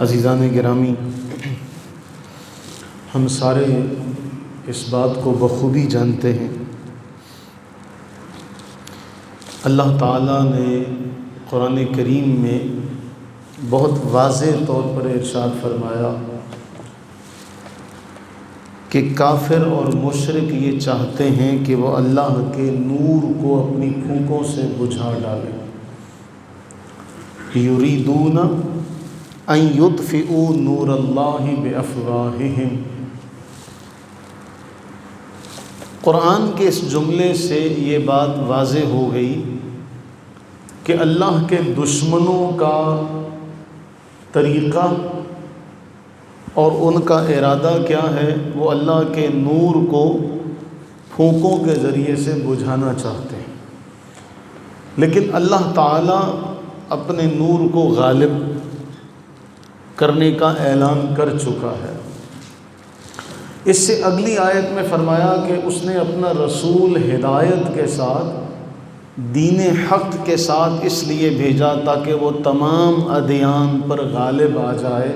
عزیزان گرامی، ہم سارے اس بات کو بخوبی جانتے ہیں، اللہ تعالیٰ نے قرآن کریم میں بہت واضح طور پر ارشاد فرمایا کہ کافر اور مشرک یہ چاہتے ہیں کہ وہ اللہ کے نور کو اپنی پھونکوں سے بجھا ڈالیں۔ یریدون ان یطفئوا نور اللہ بافواہہم۔ قرآن کے اس جملے سے یہ بات واضح ہو گئی کہ اللہ کے دشمنوں کا طریقہ اور ان کا ارادہ کیا ہے، وہ اللہ کے نور کو پھونکوں کے ذریعے سے بجھانا چاہتے ہیں، لیکن اللہ تعالیٰ اپنے نور کو غالب کرنے کا اعلان کر چکا ہے۔ اس سے اگلی آیت میں فرمایا کہ اس نے اپنا رسول ہدایت کے ساتھ، دین حق کے ساتھ اس لیے بھیجا تاکہ وہ تمام ادیان پر غالب آ جائے،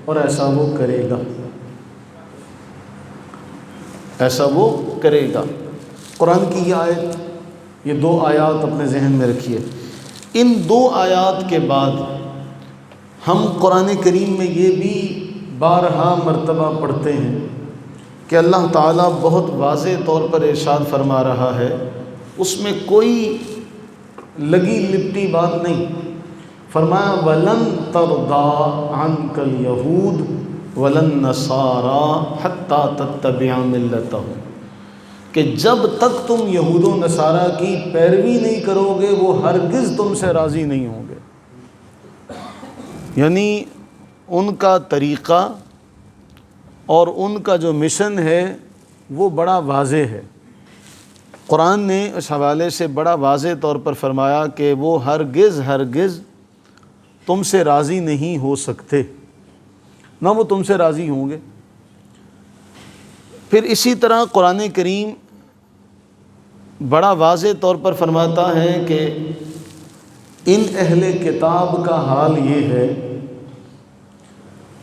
اور ایسا وہ کرے گا، ایسا وہ کرے گا۔ قرآن کی یہ آیت، یہ دو آیات اپنے ذہن میں رکھیے۔ ان دو آیات کے بعد ہم قرآن کریم میں یہ بھی بارہا مرتبہ پڑھتے ہیں کہ اللہ تعالیٰ بہت واضح طور پر ارشاد فرما رہا ہے، اس میں کوئی لگی لپٹی بات نہیں۔ فرمایا وَلَن تَرْضَىٰ عَنْكَ الْيَهُودُ وَلَا النَّصَارَىٰ حَتَّىٰ تَتَّبِعَ مِلَّتَهُمْ، کہ جب تک تم یہود و نصارہ کی پیروی نہیں کرو گے وہ ہرگز تم سے راضی نہیں ہوں گے۔ یعنی ان کا طریقہ اور ان کا جو مشن ہے وہ بڑا واضح ہے۔ قرآن نے اس حوالے سے بڑا واضح طور پر فرمایا کہ وہ ہرگز تم سے راضی نہیں ہو سکتے، نہ وہ تم سے راضی ہوں گے۔ پھر اسی طرح قرآن کریم بڑا واضح طور پر فرماتا ہے کہ ان اہل کتاب کا حال یہ ہے،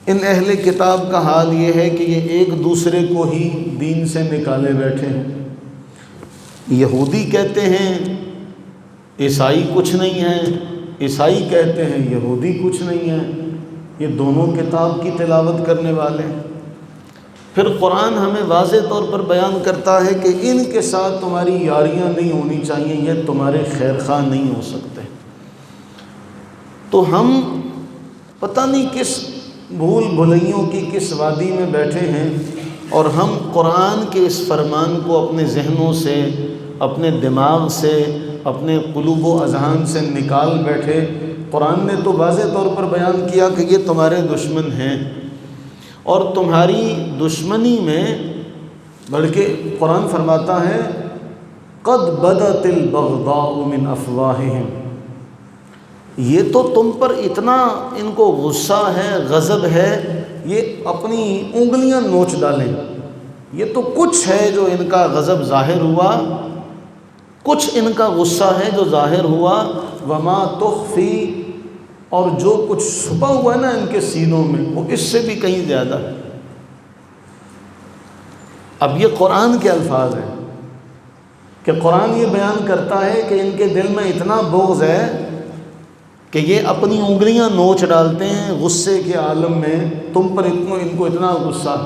ان اہل کتاب کا حال یہ ہے کہ یہ ایک دوسرے کو ہی دین سے نکالے بیٹھے ہیں۔ یہودی کہتے ہیں عیسائی کچھ نہیں ہے، عیسائی کہتے ہیں یہودی کچھ نہیں ہے، یہ دونوں کتاب کی تلاوت کرنے والے ہیں۔ پھر قرآن ہمیں واضح طور پر بیان کرتا ہے کہ ان کے ساتھ تمہاری یاریاں نہیں ہونی چاہیے، یہ تمہارے خیر خواہ نہیں ہو سکتے۔ تو ہم پتہ نہیں کس بھول بھلائیوں کی کس وادی میں بیٹھے ہیں، اور ہم قرآن کے اس فرمان کو اپنے ذہنوں سے، اپنے دماغ سے، اپنے قلوب و اذہان سے نکال بیٹھے۔ قرآن نے تو واضح طور پر بیان کیا کہ یہ تمہارے دشمن ہیں، اور تمہاری دشمنی میں بلکہ قرآن فرماتا ہے قد بدت البغضاء من افواہہم، یہ تو تم پر اتنا ان کو غصہ ہے، غضب ہے، یہ اپنی انگلیاں نوچ ڈالیں۔ یہ تو کچھ ہے جو ان کا غضب ظاہر ہوا، کچھ ان کا غصہ ہے جو ظاہر ہوا، وما تخفی، اور جو کچھ چھپا ہوا ہے نا ان کے سینوں میں وہ اس سے بھی کہیں زیادہ ہے۔ اب یہ قرآن کے الفاظ ہیں کہ قرآن یہ بیان کرتا ہے کہ ان کے دل میں اتنا بغض ہے کہ یہ اپنی انگلیاں نوچ ڈالتے ہیں غصے کے عالم میں، تم پر ان کو اتنا غصہ،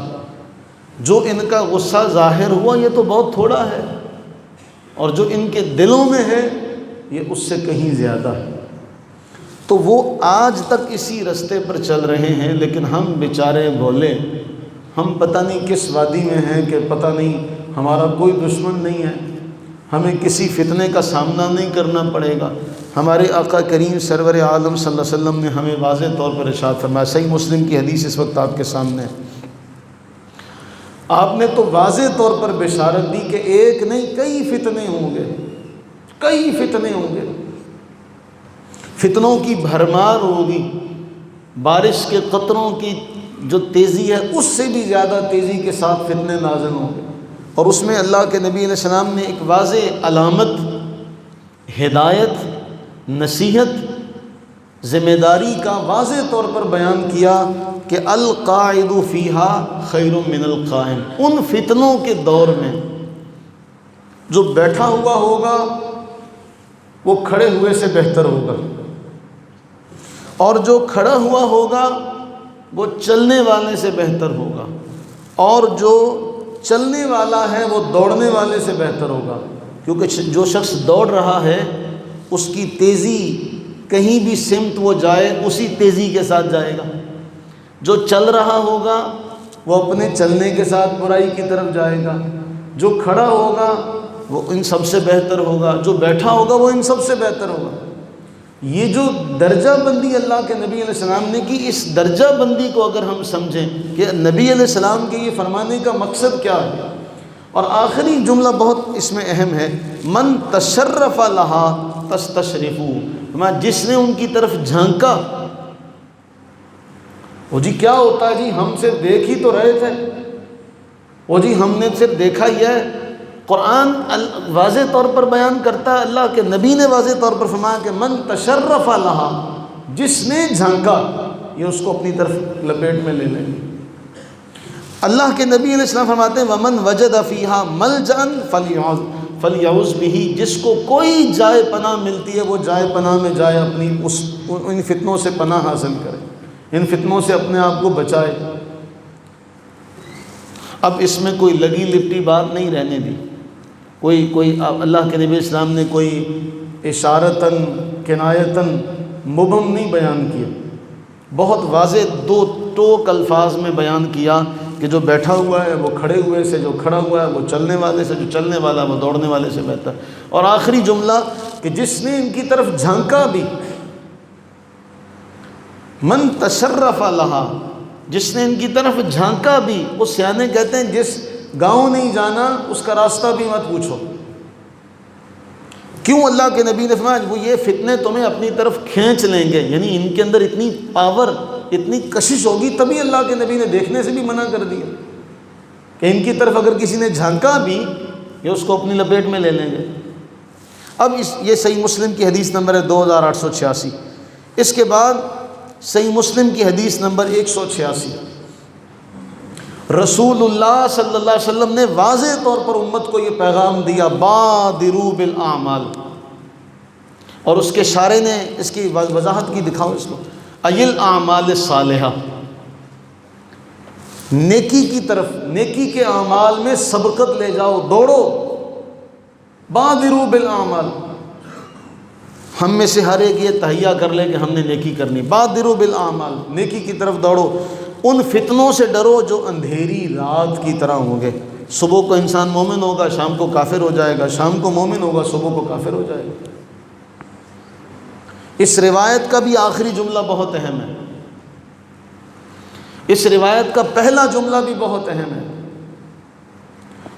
جو ان کا غصہ ظاہر ہوا یہ تو بہت تھوڑا ہے، اور جو ان کے دلوں میں ہے یہ اس سے کہیں زیادہ ہے۔ تو وہ آج تک اسی رستے پر چل رہے ہیں، لیکن ہم بیچارے بولے، ہم پتہ نہیں کس وادی میں ہیں کہ پتہ نہیں ہمارا کوئی دشمن نہیں ہے، ہمیں کسی فتنے کا سامنا نہیں کرنا پڑے گا۔ ہمارے آقا کریم سرور عالم صلی اللہ علیہ وسلم نے ہمیں واضح طور پر ارشاد فرمایا، صحیح مسلم کی حدیث اس وقت آپ کے سامنے ہے، آپ نے تو واضح طور پر بشارت دی کہ ایک نہیں کئی فتنے ہوں گے، کئی فتنے ہوں گے، فتنوں کی بھرمار ہوگی، بارش کے قطروں کی جو تیزی ہے اس سے بھی زیادہ تیزی کے ساتھ فتنے نازل ہوں گے۔ اور اس میں اللہ کے نبی علیہ السلام نے ایک واضح علامت، ہدایت، نصیحت ذمہ داری کا واضح طور پر بیان کیا کہ القاعد فیہا خیر من القائم، ان فتنوں کے دور میں جو بیٹھا ہوا ہوگا وہ کھڑے ہوئے سے بہتر ہوگا، اور جو کھڑا ہوا ہوگا وہ چلنے والے سے بہتر ہوگا، اور جو چلنے والا ہے وہ دوڑنے والے سے بہتر ہوگا، کیونکہ جو شخص دوڑ رہا ہے اس کی تیزی کہیں بھی سمت وہ جائے اسی تیزی کے ساتھ جائے گا، جو چل رہا ہوگا وہ اپنے چلنے کے ساتھ برائی کی طرف جائے گا، جو کھڑا ہوگا وہ ان سب سے بہتر ہوگا، جو بیٹھا ہوگا وہ ان سب سے بہتر ہوگا۔ یہ جو درجہ بندی اللہ کے نبی علیہ السلام نے کی، اس درجہ بندی کو اگر ہم سمجھیں کہ نبی علیہ السلام کے یہ فرمانے کا مقصد کیا ہے، اور آخری جملہ بہت اس میں اہم ہے، من تشرف لہا تستشرفوا، جس نے ان کی طرف جھانکا، وہ جی کیا ہوتا ہے جی ہم صرف دیکھ ہی تو رہے تھے، وہ جی ہم نے صرف دیکھا ہی ہے۔ قرآن واضح طور پر بیان کرتا ہے، اللہ کے نبی نے واضح طور پر فرمایا کہ من تشرف لہا، جس نے جھانکا، یہ اس کو اپنی طرف لپیٹ میں لے لیں۔ اللہ کے نبی علیہ السلام فرماتے ہیں ومن وجد فیہا ملجأ فلیعوذ بہ، جس کو کوئی جائے پناہ ملتی ہے وہ جائے پناہ میں جائے، اپنی ان فتنوں سے پناہ حاصل کرے، ان فتنوں سے اپنے آپ کو بچائے۔ اب اس میں کوئی لگی لپٹی بات نہیں رہنے دی، کوئی اللہ کے نبی اسلام نے کوئی اشارتاً کنایتاً مبہم نہیں بیان کیا، بہت واضح دو ٹوک الفاظ میں بیان کیا کہ جو بیٹھا ہوا ہے وہ کھڑے ہوئے سے، جو کھڑا ہوا ہے وہ چلنے والے سے، جو چلنے والا وہ دوڑنے والے سے بہتر، اور آخری جملہ کہ جس نے ان کی طرف جھانکا بھی، من تشرف لہا، جس نے ان کی طرف جھانکا بھی، وہ سیانے کہتے ہیں جس گاؤں نہیں جانا اس کا راستہ بھی مت پوچھو۔ کیوں؟ اللہ کے نبی نے فرمایا وہ یہ فتنے تمہیں اپنی طرف کھینچ لیں گے، یعنی ان کے اندر اتنی پاور، اتنی کشش ہوگی، تبھی اللہ کے نبی نے دیکھنے سے بھی منع کر دیا کہ ان کی طرف اگر کسی نے جھانکا بھی یہ اس کو اپنی لپیٹ میں لے لیں گے۔ اب یہ صحیح مسلم کی حدیث نمبر ہے 2886۔ اس کے بعد صحیح مسلم کی حدیث نمبر 186، رسول اللہ صلی اللہ علیہ وسلم نے واضح طور پر امت کو یہ پیغام دیا، بادروا بالاعمال، اور اس کے شارح نے اس کی وضاحت کی، دکھاؤ اس کو، ایل اعمال الصالحہ، نیکی کی طرف، نیکی کے اعمال میں سبقت لے جاؤ، دوڑو، بادروا بالاعمال۔ ہم میں سے ہر ایک یہ تہیہ کر لے کہ ہم نے نیکی کرنی، بادروا بالاعمال، نیکی کی طرف دوڑو، ان فتنوں سے ڈرو جو اندھیری رات کی طرح ہوں گے۔ صبح کو انسان مومن ہوگا، شام کو کافر ہو جائے گا، شام کو مومن ہوگا، صبح کو کافر ہو جائے گا۔ اس روایت کا بھی آخری جملہ بہت اہم ہے، اس روایت کا پہلا جملہ بھی بہت اہم ہے،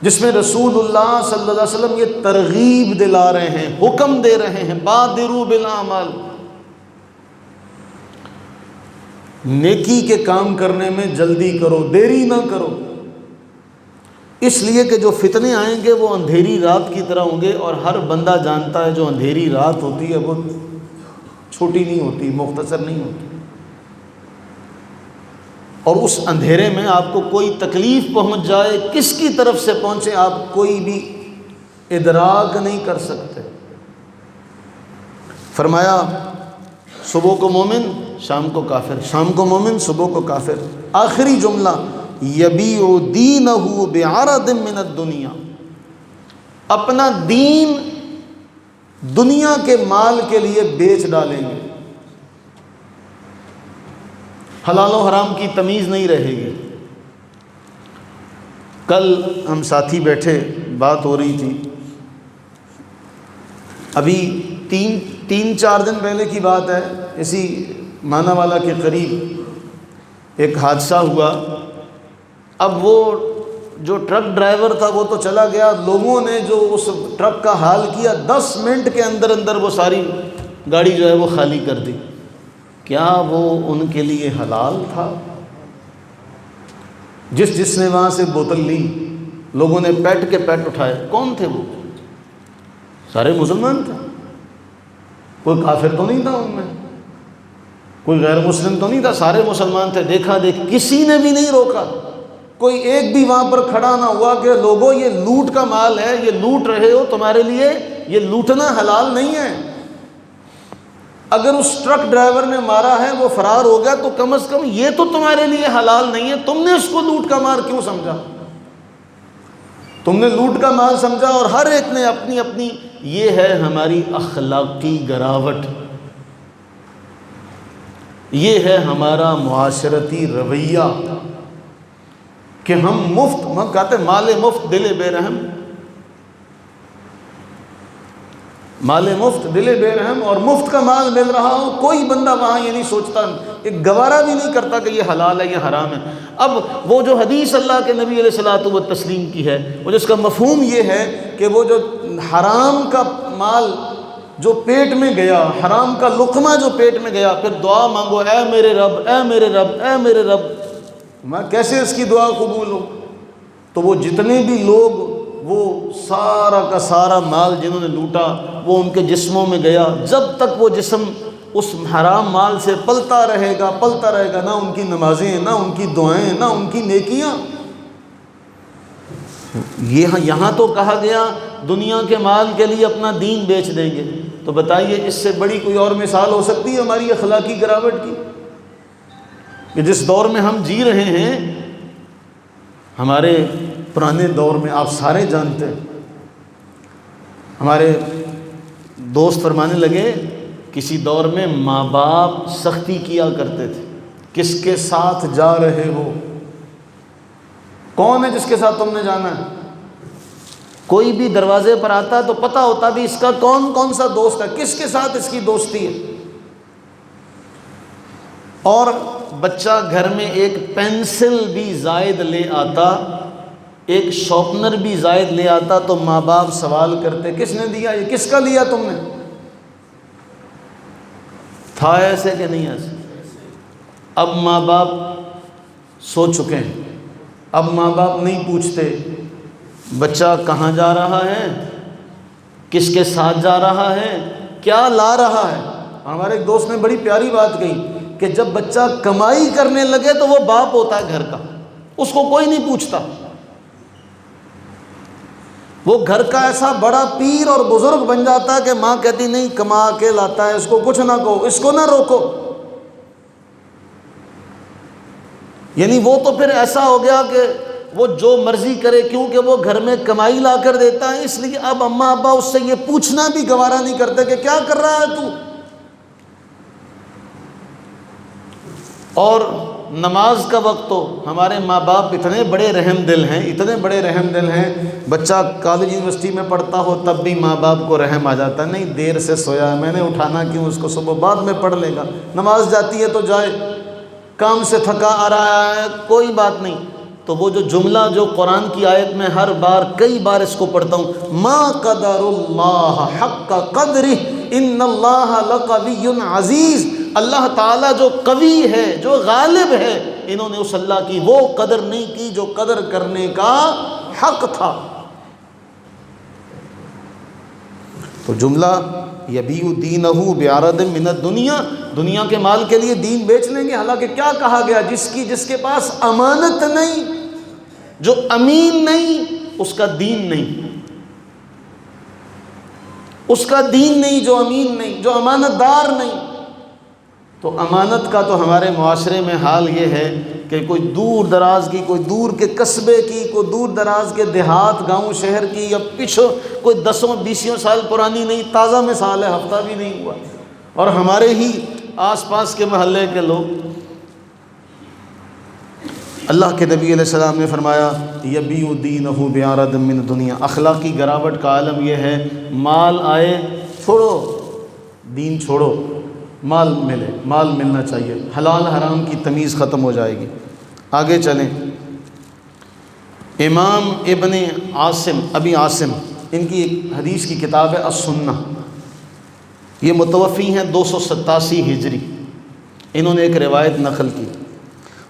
جس میں رسول اللہ صلی اللہ علیہ وسلم یہ ترغیب دلا رہے ہیں، حکم دے رہے ہیں، بادروا بالاعمال، نیکی کے کام کرنے میں جلدی کرو، دیری نہ کرو، اس لیے کہ جو فتنے آئیں گے وہ اندھیری رات کی طرح ہوں گے، اور ہر بندہ جانتا ہے جو اندھیری رات ہوتی ہے وہ چھوٹی نہیں ہوتی، مختصر نہیں ہوتی، اور اس اندھیرے میں آپ کو کوئی تکلیف پہنچ جائے، کس کی طرف سے پہنچے آپ کوئی بھی ادراک نہیں کر سکتے۔ فرمایا صبح کو مومن، شام کو کافر، شام کو مومن، صبح کو کافر۔ آخری جملہ یبیع دینہ بعرض من الدنیا، اپنا دین دنیا کے مال کے لیے بیچ ڈالیں گے، حلال و حرام کی تمیز نہیں رہے گی۔ کل ہم ساتھی بیٹھے، بات ہو رہی تھی، ابھی تین چار دن پہلے کی بات ہے، اسی مانا والا کے قریب ایک حادثہ ہوا۔ اب وہ جو ٹرک ڈرائیور تھا وہ تو چلا گیا، لوگوں نے جو اس ٹرک کا حال کیا، 10 منٹ کے اندر اندر وہ ساری گاڑی جو ہے وہ خالی کر دی۔ کیا وہ ان کے لیے حلال تھا؟ جس نے وہاں سے بوتل لی، لوگوں نے پیٹ کے پیٹ اٹھائے، کون تھے وہ؟ سارے مسلمان تھے، کوئی کافر تو نہیں تھا ان میں۔ کوئی غیر مسلم تو نہیں تھا، سارے مسلمان تھے، دیکھا دیکھ، کسی نے بھی نہیں روکا، کوئی ایک بھی وہاں پر کھڑا نہ ہوا کہ لوگوں یہ لوٹ کا مال ہے، یہ لوٹ رہے ہو، تمہارے لیے یہ لوٹنا حلال نہیں ہے۔ اگر اس ٹرک ڈرائیور نے مارا ہے وہ فرار ہو گیا تو کم از کم یہ تو تمہارے لیے حلال نہیں ہے، تم نے اس کو لوٹ کا مال کیوں سمجھا؟ تم نے لوٹ کا مال سمجھا، اور ہر ایک نے اپنی اپنی، یہ ہے ہماری اخلاقی گراوٹ، یہ ہے ہمارا معاشرتی رویہ کہ ہم کہتے ہیں مال مفت دل بے رحم، مال مفت دل بے رحم، اور مفت کا مال مل رہا ہو، کوئی بندہ وہاں یہ نہیں سوچتا، ایک گوارا بھی نہیں کرتا کہ یہ حلال ہے یہ حرام ہے۔ اب وہ جو حدیث اللہ کے نبی علیہ الصلوۃ والتسلیم کی ہے، وہ جس کا مفہوم یہ ہے کہ وہ جو حرام کا مال جو پیٹ میں گیا، حرام کا لقمہ جو پیٹ میں گیا، پھر دعا مانگو، اے میرے رب، اے میرے رب، اے میرے رب، میں کیسے اس کی دعا قبول ہو؟ تو وہ جتنے بھی لوگ، وہ سارا کا سارا مال جنہوں نے لوٹا وہ ان کے جسموں میں گیا، جب تک وہ جسم اس حرام مال سے پلتا رہے گا، نہ ان کی نمازیں، نہ ان کی دعائیں، نہ ان کی نیکیاں۔ یہاں تو کہا گیا دنیا کے مال کے لیے اپنا دین بیچ دیں گے، تو بتائیے اس سے بڑی کوئی اور مثال ہو سکتی ہے ہماری اخلاقی گراوٹ کی؟ کہ جس دور میں ہم جی رہے ہیں، ہمارے پرانے دور میں آپ سارے جانتے ہیں، ہمارے دوست فرمانے لگے کسی دور میں ماں باپ سختی کیا کرتے تھے، کس کے ساتھ جا رہے ہو، کون ہے جس کے ساتھ تم نے جانا ہے؟ کوئی بھی دروازے پر آتا تو پتہ ہوتا بھی اس کا کون سا دوست ہے، کس کے ساتھ اس کی دوستی ہے۔ اور بچہ گھر میں ایک پینسل بھی زائد لے آتا، ایک شارپنر بھی زائد لے آتا تو ماں باپ سوال کرتے کس نے دیا، یہ کس کا لیا تم نے؟ تھا ایسے کہ نہیں ایسے؟ اب ماں باپ سو چکے ہیں، اب ماں باپ نہیں پوچھتے بچہ کہاں جا رہا ہے، کس کے ساتھ جا رہا ہے، کیا لا رہا ہے۔ ہمارے ایک دوست نے بڑی پیاری بات کہی کہ جب بچہ کمائی کرنے لگے تو وہ باپ ہوتا ہے گھر کا، اس کو کوئی نہیں پوچھتا، وہ گھر کا ایسا بڑا پیر اور بزرگ بن جاتا ہے کہ ماں کہتی نہیں کما کے لاتا ہے، اس کو کچھ نہ کہو، اس کو نہ روکو۔ یعنی وہ تو پھر ایسا ہو گیا کہ وہ جو مرضی کرے، کیونکہ وہ گھر میں کمائی لا کر دیتا ہے، اس لیے اب اماں ابا اس سے یہ پوچھنا بھی گوارا نہیں کرتے کہ کیا کر رہا ہے تو۔ اور نماز کا وقت تو ہمارے ماں باپ اتنے بڑے رحم دل ہیں، بچہ کالج یونیورسٹی میں پڑھتا ہو تب بھی ماں باپ کو رحم آ جاتا ہے، نہیں دیر سے سویا ہے، میں نے اٹھانا کیوں اس کو، صبح بعد میں پڑھ لے گا، نماز جاتی ہے تو جائے، کام سے تھکا آ رہا ہے کوئی بات نہیں۔ تو وہ جو جملہ جو قرآن کی آیت میں ہر بار کئی بار اس کو پڑھتا ہوں، ما قدر اللہ حق قدرہ ان اللہ لقوی عزیز، اللہ تعالیٰ جو قوی ہے، جو غالب ہے، انہوں نے اس اللہ کی وہ قدر نہیں کی جو قدر کرنے کا حق تھا۔ تو جملہ یبیع دینہ بعرض من الدنیا، دنیا کے مال کے لیے دین بیچ لیں گے، حالانکہ کیا کہا گیا، جس کے پاس امانت نہیں، جو امین نہیں، اس کا دین نہیں، اس کا دین نہیں، جو امین نہیں، جو امانت دار نہیں۔ تو امانت کا تو ہمارے معاشرے میں حال یہ ہے کہ کوئی دور دراز کی، کوئی دور کے قصبے کی، کوئی دور دراز کے دیہات گاؤں شہر کی، یا پیچھے کوئی 10-20 سال پرانی نہیں، تازہ مثال ہے، ہفتہ بھی نہیں ہوا، اور ہمارے ہی آس پاس کے محلے کے لوگ۔ اللہ کے نبی علیہ السلام نے فرمایا یبیع دینہ بعرض من الدنیا، اخلاقی گراوٹ کا عالم یہ ہے، مال آئے چھوڑو، دین چھوڑو، مال ملے، مال ملنا چاہیے، حلال حرام کی تمیز ختم ہو جائے گی۔ آگے چلیں، امام ابن عاصم، ابی عاصم، ان کی ایک حدیث کی کتاب ہے السنہ، یہ متوفی ہیں 287 ہجری، انہوں نے ایک روایت نقل کی،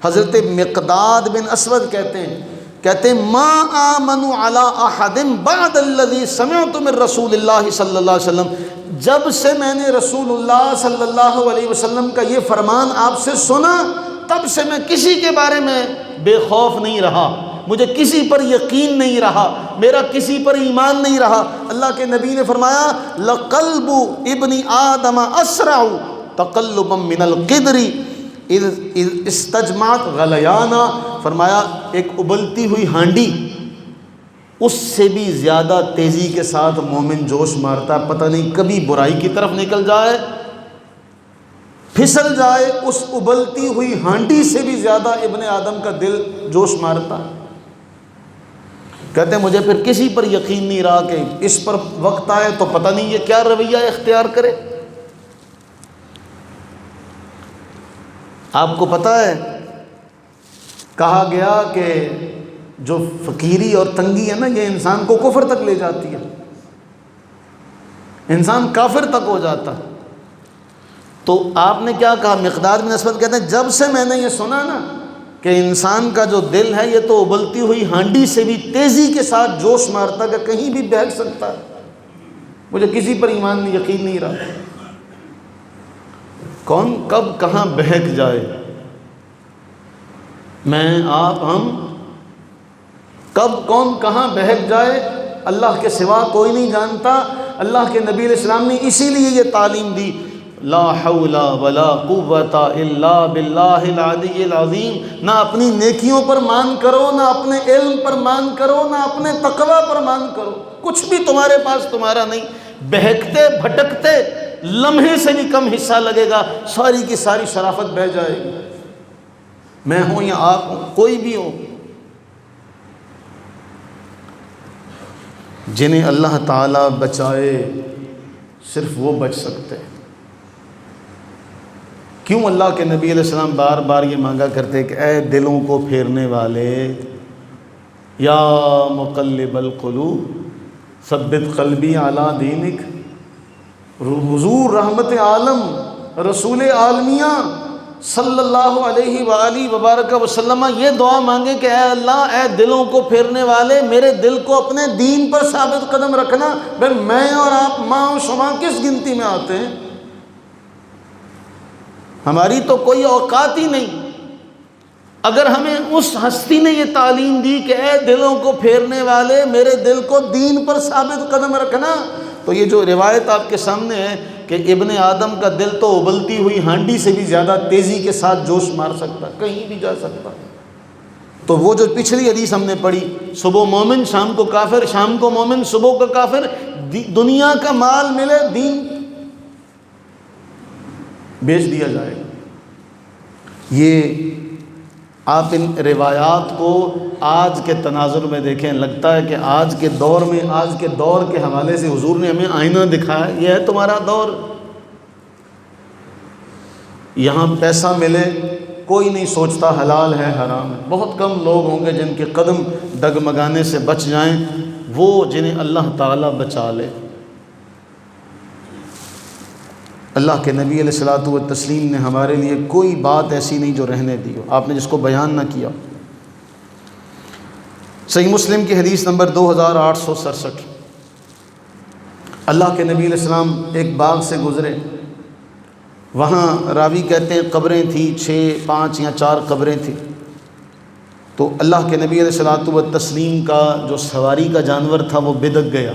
حضرت مقداد بن اسود کہتے ہیں ما آمنوا علی احد بعد الذی سمعت من رسول اللہ صلی اللہ علیہ وسلم، جب سے میں نے رسول اللہ صلی اللہ علیہ وسلم کا یہ فرمان آپ سے سنا، تب سے میں کسی کے بارے میں بے خوف نہیں رہا، مجھے کسی پر یقین نہیں رہا، میرا کسی پر ایمان نہیں رہا۔ اللہ کے نبی نے فرمایا لَقَلْبُ ابن آدم اسرع تقلبا من القدر اذ استجمعت غلیانا، فرمایا ایک ابلتی ہوئی ہانڈی اس سے بھی زیادہ تیزی کے ساتھ مومن جوش مارتا ہے، پتہ نہیں کبھی برائی کی طرف نکل جائے، پھسل جائے، اس ابلتی ہوئی ہانڈی سے بھی زیادہ ابن آدم کا دل جوش مارتا ہے۔ کہتے ہیں مجھے پھر کسی پر یقین نہیں رہا کہ اس پر وقت آئے تو پتہ نہیں یہ کیا رویہ اختیار کرے۔ آپ کو پتہ ہے کہا گیا کہ جو فقیری اور تنگی ہے نا، یہ انسان کو کفر تک لے جاتی ہے، انسان کافر تک ہو جاتا ہے۔ تو آپ نے کیا کہا؟ مقداد بن اسود کہتے ہیں جب سے میں نے یہ سنا نا کہ انسان کا جو دل ہے یہ تو ابلتی ہوئی ہانڈی سے بھی تیزی کے ساتھ جوش مارتا کہ کہیں بھی بہک سکتا ہے، مجھے کسی پر ایمان یقین نہیں رہا، کون کب کہاں بہک جائے، میں آپ ہم کب کون کہاں بہک جائے اللہ کے سوا کوئی نہیں جانتا۔ اللہ کے نبی علیہ السلام نے اسی لیے یہ تعلیم دی، لا حول ولا قوت الا باللہ العلی العظیم، نہ اپنی نیکیوں پر مان کرو، نہ اپنے علم پر مان کرو، نہ اپنے تقوی پر مان کرو، کچھ بھی تمہارے پاس تمہارا نہیں، بہکتے بھٹکتے لمحے سے بھی کم حصہ لگے گا، ساری کی ساری شرافت بہہ جائے گی، میں ہوں یا آپ ہوں، کوئی بھی ہو۔ جنہیں اللہ تعالیٰ بچائے صرف وہ بچ سکتے ہیں۔ کیوں اللہ کے نبی علیہ السلام بار بار یہ مانگا کرتے کہ اے دلوں کو پھیرنے والے، یا مقلب القلوب ثبت قلبی علی دینک، حضور رحمت عالم رسول عالمیہ صلی اللہ علیہ وآلہ وبارک وسلم یہ دعا مانگے کہ اے اللہ، اے دلوں کو پھیرنے والے، میرے دل کو اپنے دین پر ثابت قدم رکھنا۔ پھر میں اور آپ، ماں و شما کس گنتی میں آتے ہیں؟ ہماری تو کوئی اوقات ہی نہیں۔ اگر ہمیں اس ہستی نے یہ تعلیم دی کہ اے دلوں کو پھیرنے والے، میرے دل کو دین پر ثابت قدم رکھنا، تو یہ جو روایت آپ کے سامنے ہے کہ ابن آدم کا دل تو ابلتی ہوئی ہانڈی سے بھی زیادہ تیزی کے ساتھ جوش مار سکتا، کہیں بھی جا سکتا، تو وہ جو پچھلی حدیث ہم نے پڑھی، صبح مومن شام کو کافر، شام کو مومن صبح کو کافر، دنیا کا مال ملے دین بیچ دیا جائے گا۔ یہ آپ ان روایات کو آج کے تناظر میں دیکھیں، لگتا ہے کہ آج کے دور میں، آج کے دور کے حوالے سے حضور نے ہمیں آئینہ دکھایا، یہ ہے تمہارا دور، یہاں پیسہ ملے کوئی نہیں سوچتا حلال ہے حرام ہے، بہت کم لوگ ہوں گے جن کے قدم ڈگمگانے سے بچ جائیں، وہ جنہیں اللہ تعالیٰ بچا لے۔ اللہ کے نبی علیہ الصلوۃ والتسلیم نے ہمارے لیے کوئی بات ایسی نہیں جو رہنے دی ہو، آپ نے جس کو بیان نہ کیا۔ صحیح مسلم کی حدیث نمبر 2867، اللہ کے نبی علیہ السلام ایک باغ سے گزرے، وہاں راوی کہتے ہیں قبریں تھیں، 6 5 یا 4 قبریں تھیں، تو اللہ کے نبی علیہ الصلوۃ والتسلیم کا جو سواری کا جانور تھا وہ بدک گیا۔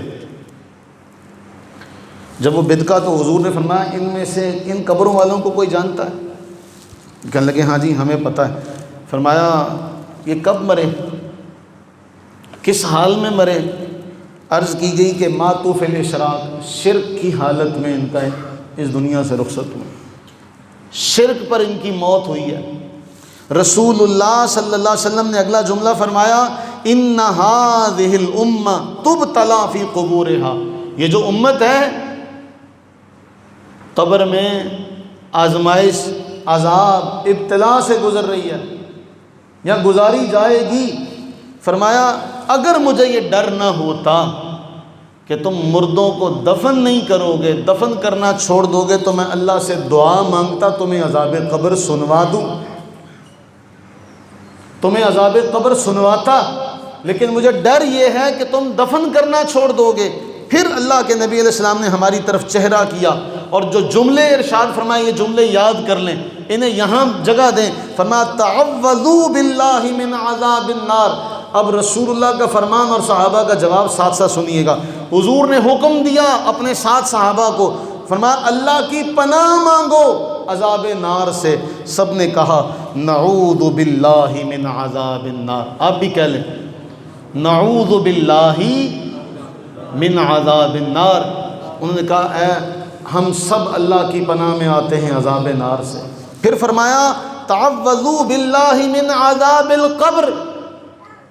جب وہ بدکا تو حضور نے فرمایا ان میں سے ان قبروں والوں کو کوئی جانتا ہے؟ کہنے لگے ہاں جی ہمیں پتہ ہے۔ فرمایا یہ کب مرے، کس حال میں مرے؟ عرض کی گئی کہ ماتوا فی الاشراک، شرک کی حالت میں ان کا اس دنیا سے رخصت ہوئی، شرک پر ان کی موت ہوئی ہے۔ رسول اللہ صلی اللہ علیہ وسلم نے اگلا جملہ فرمایا ان هذه الامہ تبتلی فی قبورہا، یہ جو امت ہے قبر میں آزمائش، عذاب، ابتلا سے گزر رہی ہے یا گزاری جائے گی۔ فرمایا اگر مجھے یہ ڈر نہ ہوتا کہ تم مردوں کو دفن نہیں کرو گے، دفن کرنا چھوڑ دو گے، تو میں اللہ سے دعا مانگتا تمہیں عذاب قبر سنوا دوں، تمہیں عذاب قبر سنواتا، لیکن مجھے ڈر یہ ہے کہ تم دفن کرنا چھوڑ دو گے، پھر اللہ کے نبی علیہ السلام نے ہماری طرف چہرہ کیا اور جو جملے ارشاد فرمائے، یہ جملے یاد کر لیں، انہیں یہاں جگہ دیں۔ فرمایا تعوذوا باللہ من عذاب النار۔ اب رسول اللہ کا فرمان اور صحابہ کا جواب ساتھ ساتھ سنیے گا۔ حضور نے حکم دیا اپنے ساتھ صحابہ کو، فرمایا اللہ کی پناہ مانگو عذاب نار سے۔ سب نے کہا نعوذ باللہ من عذاب النار۔ آپ بھی کہہ لیں نعوذ باللہ من عذاب النار۔ انہوں نے کہا اے ہم سب اللہ کی پناہ میں آتے ہیں عذاب نار سے۔ پھر فرمایا تعوذوا باللہ من عذاب القبر،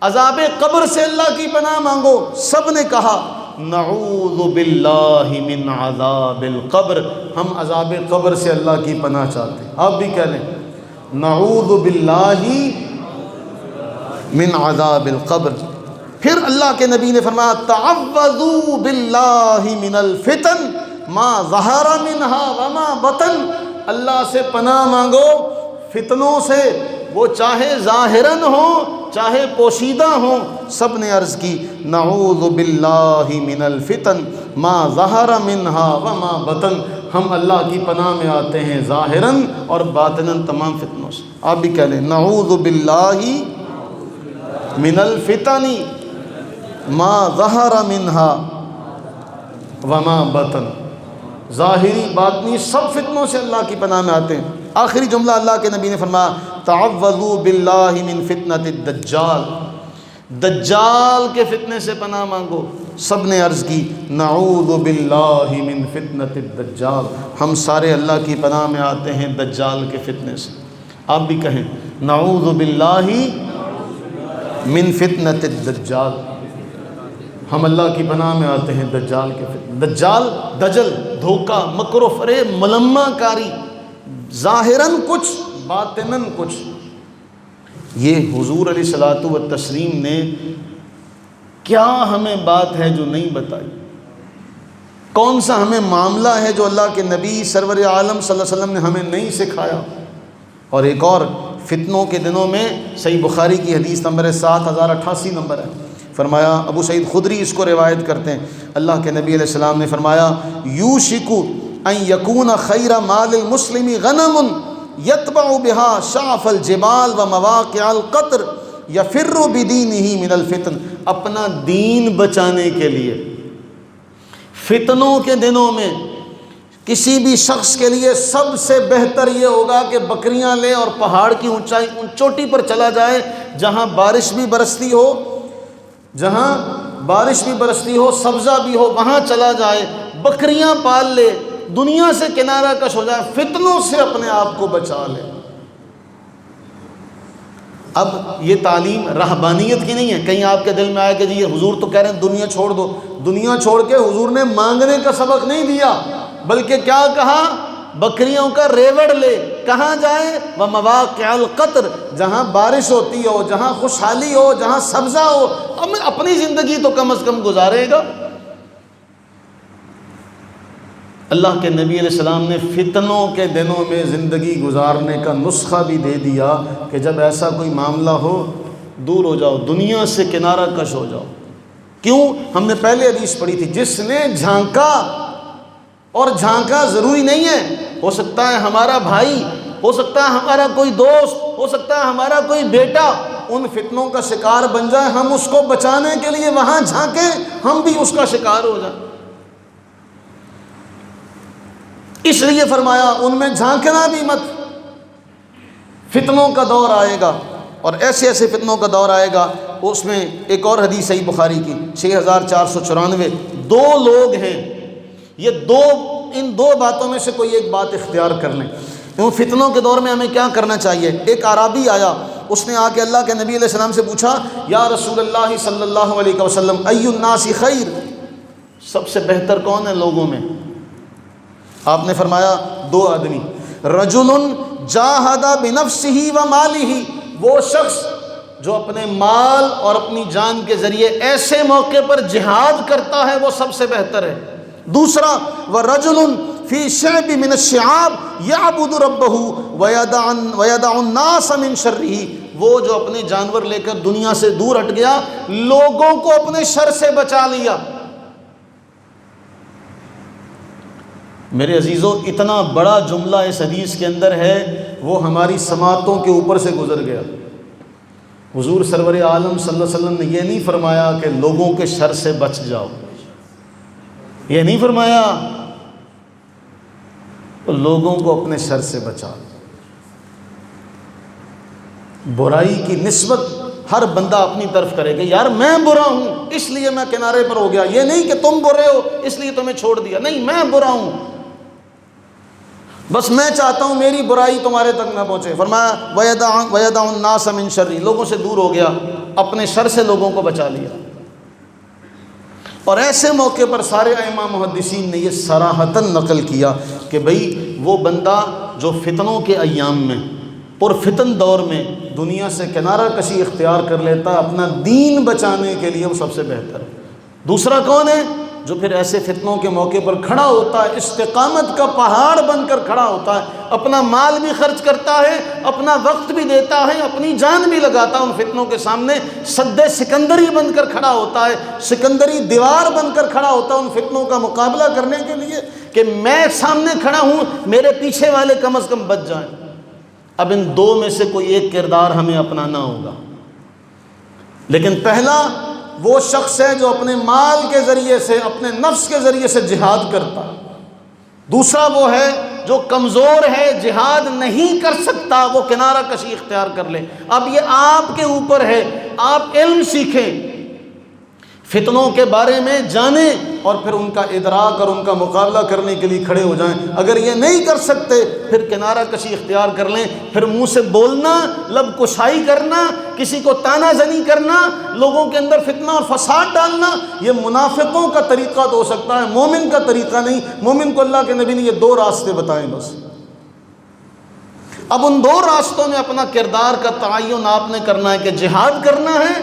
عذاب قبر سے اللہ کی پناہ مانگو۔ سب نے کہا نعوذ باللہ من عذاب القبر، ہم عذاب قبر سے اللہ کی پناہ چاہتے ہیں۔ آپ بھی کہہ لیں نعوذ باللہ من عذاب القبر۔ پھر اللہ کے نبی نے فرمایا تعوذوا باللہ من الفتن ما ظہر منہا وما بطن، اللہ سے پناہ مانگو فتنوں سے، وہ چاہے ظاہراً ہوں چاہے پوشیدہ ہوں۔ سب نے عرض کی نعوذ باللہ من الفتن ما ظہر منہا وما بطن، ہم اللہ کی پناہ میں آتے ہیں ظاہراً اور باطناً تمام فتنوں سے۔ آپ بھی کہہ لیں نعوذ باللہ من الفتن ما ظہر منہا وما بطن، ظاہری باطنی سب فتنوں سے اللہ کی پناہ میں آتے ہیں۔ آخری جملہ اللہ کے نبی نے فرمایا تعوذوا باللہ من فتنۃ الدجال، دجال کے فتنے سے پناہ مانگو۔ سب نے عرض کی نعوذ باللہ من فتنۃ الدجال، ہم سارے اللہ کی پناہ میں آتے ہیں دجال کے فتنے سے۔ آپ بھی کہیں نعوذ باللہ من فتنۃ الدجال، ہم اللہ کی پناہ میں آتے ہیں دجال کے فتنے۔ دجال دجل، دھوکہ، مکر و فریب، ملمہ کاری، ظاہراً کچھ باطناً کچھ۔ یہ حضور علیہ الصلوۃ والتسلیم نے کیا ہمیں بات ہے جو نہیں بتائی، کون سا ہمیں معاملہ ہے جو اللہ کے نبی سرور عالم صلی اللہ علیہ وسلم نے ہمیں نہیں سکھایا۔ اور ایک اور فتنوں کے دنوں میں صحیح بخاری کی حدیث نمبر 7088 نمبر ہے، فرمایا ابو سعید خدری اس کو روایت کرتے ہیں، اللہ کے نبی علیہ السلام نے فرمایا یوشک ان یکون خیر مال المسلم غنم یتبع بها شعف الجبال و مواقع القطر یفر بدینہ من الفتن۔ اپنا دین بچانے کے لیے فتنوں کے دنوں میں کسی بھی شخص کے لیے سب سے بہتر یہ ہوگا کہ بکریاں لے اور پہاڑ کی اونچائی چوٹی پر چلا جائے، جہاں بارش بھی برستی ہو، جہاں بارش بھی برستی ہو، سبزہ بھی ہو، وہاں چلا جائے، بکریاں پال لے، دنیا سے کنارہ کش ہو جائے، فتنوں سے اپنے آپ کو بچا لے۔ اب یہ تعلیم رہبانیت کی نہیں ہے۔ کہیں آپ کے دل میں آئے کہ جی یہ حضور تو کہہ رہے ہیں دنیا چھوڑ دو، دنیا چھوڑ کے حضور نے مانگنے کا سبق نہیں دیا، بلکہ کیا کہا بکریوں کا ریوڑ لے، کہاں جائے ومواقع القطر، جہاں بارش ہوتی ہو، جہاں خوشحالی ہو، جہاں سبزہ ہو، اپنی زندگی تو کم از کم گزارے گا۔ اللہ کے نبی علیہ السلام نے فتنوں کے دنوں میں زندگی گزارنے کا نسخہ بھی دے دیا کہ جب ایسا کوئی معاملہ ہو دور ہو جاؤ، دنیا سے کنارہ کش ہو جاؤ۔ کیوں؟ ہم نے پہلے حدیث پڑھی تھی، جس نے جھانکا، اور جھانکا ضروری نہیں ہے، ہو سکتا ہے ہمارا بھائی، ہو سکتا ہے ہمارا کوئی دوست، ہو سکتا ہے ہمارا کوئی بیٹا ان فتنوں کا شکار بن جائے، ہم اس کو بچانے کے لیے وہاں جھانکیں، ہم بھی اس کا شکار ہو جائیں۔ اس لیے فرمایا ان میں جھانکنا بھی مت، فتنوں کا دور آئے گا اور ایسے ایسے فتنوں کا دور آئے گا۔ اس میں ایک اور حدیث صحیح بخاری کی 6494، دو لوگ ہیں، یہ ان دو باتوں میں سے کوئی ایک بات اختیار کر لیں۔ کیوں فتنوں کے دور میں ہمیں کیا کرنا چاہیے؟ ایک اعرابی آیا، اس نے آ کے اللہ کے نبی علیہ السلام سے پوچھا یا رسول اللہ صلی اللہ علیہ وسلم ای الناس خیر، سب سے بہتر کون ہے لوگوں میں؟ آپ نے فرمایا دو آدمی، رجل جاہد بنفسہ و مالہ، وہ شخص جو اپنے مال اور اپنی جان کے ذریعے ایسے موقع پر جہاد کرتا ہے وہ سب سے بہتر ہے۔ دوسرا وَرَجُلٌ فِي شَعْبٍ مِّنَ الشِّعَابِ يَعْبُدُ رَبَّهُ وَيَدَعُ النَّاسَ مِن شَرِّهِ، وہ جو اپنے جانور لے کر دنیا سے دور ہٹ گیا، لوگوں کو اپنے شر سے بچا لیا۔ میرے عزیزو اتنا بڑا جملہ اس حدیث کے اندر ہے، وہ ہماری سماعتوں کے اوپر سے گزر گیا۔ حضور سرور عالم صلی اللہ علیہ وسلم نے یہ نہیں فرمایا کہ لوگوں کے شر سے بچ جاؤ، یہ نہیں فرمایا، لوگوں کو اپنے شر سے بچا۔ برائی کی نسبت ہر بندہ اپنی طرف کرے گا، یار میں برا ہوں اس لیے میں کنارے پر ہو گیا، یہ نہیں کہ تم برے ہو اس لیے تمہیں چھوڑ دیا، نہیں میں برا ہوں، بس میں چاہتا ہوں میری برائی تمہارے تک نہ پہنچے۔ فرمایا وَيَدَعُ النَّاسَ مِن شَرِّ، لوگوں سے دور ہو گیا، اپنے شر سے لوگوں کو بچا لیا۔ اور ایسے موقع پر سارے ائمہ محدثین نے یہ صراحتاً نقل کیا کہ بھئی وہ بندہ جو فتنوں کے ایام میں، پرفتن دور میں دنیا سے کنارہ کشی اختیار کر لیتا ہے اپنا دین بچانے کے لیے، وہ سب سے بہتر ہے۔ دوسرا کون ہے؟ جو پھر ایسے فتنوں کے موقع پر کھڑا ہوتا ہے، استقامت کا پہاڑ بن کر کھڑا ہوتا ہے، اپنا مال بھی خرچ کرتا ہے، اپنا وقت بھی دیتا ہے، اپنی جان بھی لگاتا ہے، ان فتنوں کے سامنے سد سکندری بن کر کھڑا ہوتا ہے، سکندری دیوار بن کر کھڑا ہوتا ہے ان فتنوں کا مقابلہ کرنے کے لیے کہ میں سامنے کھڑا ہوں، میرے پیچھے والے کم از کم بچ جائیں۔ اب ان دو میں سے کوئی ایک کردار ہمیں اپنانا ہوگا، لیکن پہلا وہ شخص ہے جو اپنے مال کے ذریعے سے، اپنے نفس کے ذریعے سے جہاد کرتا، دوسرا وہ ہے جو کمزور ہے، جہاد نہیں کر سکتا، وہ کنارہ کشی اختیار کر لے۔ اب یہ آپ کے اوپر ہے، آپ علم سیکھیں، فتنوں کے بارے میں جانیں اور پھر ان کا ادراک اور ان کا مقابلہ کرنے کے لیے کھڑے ہو جائیں۔ اگر یہ نہیں کر سکتے پھر کنارہ کشی اختیار کر لیں، پھر منہ سے بولنا، لب کشائی کرنا، کسی کو تانا زنی کرنا، لوگوں کے اندر فتنہ اور فساد ڈالنا، یہ منافقوں کا طریقہ تو ہو سکتا ہے، مومن کا طریقہ نہیں۔ مومن کو اللہ کے نبی نے یہ دو راستے بتائے بس۔ اب ان دو راستوں میں اپنا کردار کا تعین آپ نے کرنا ہے کہ جہاد کرنا ہے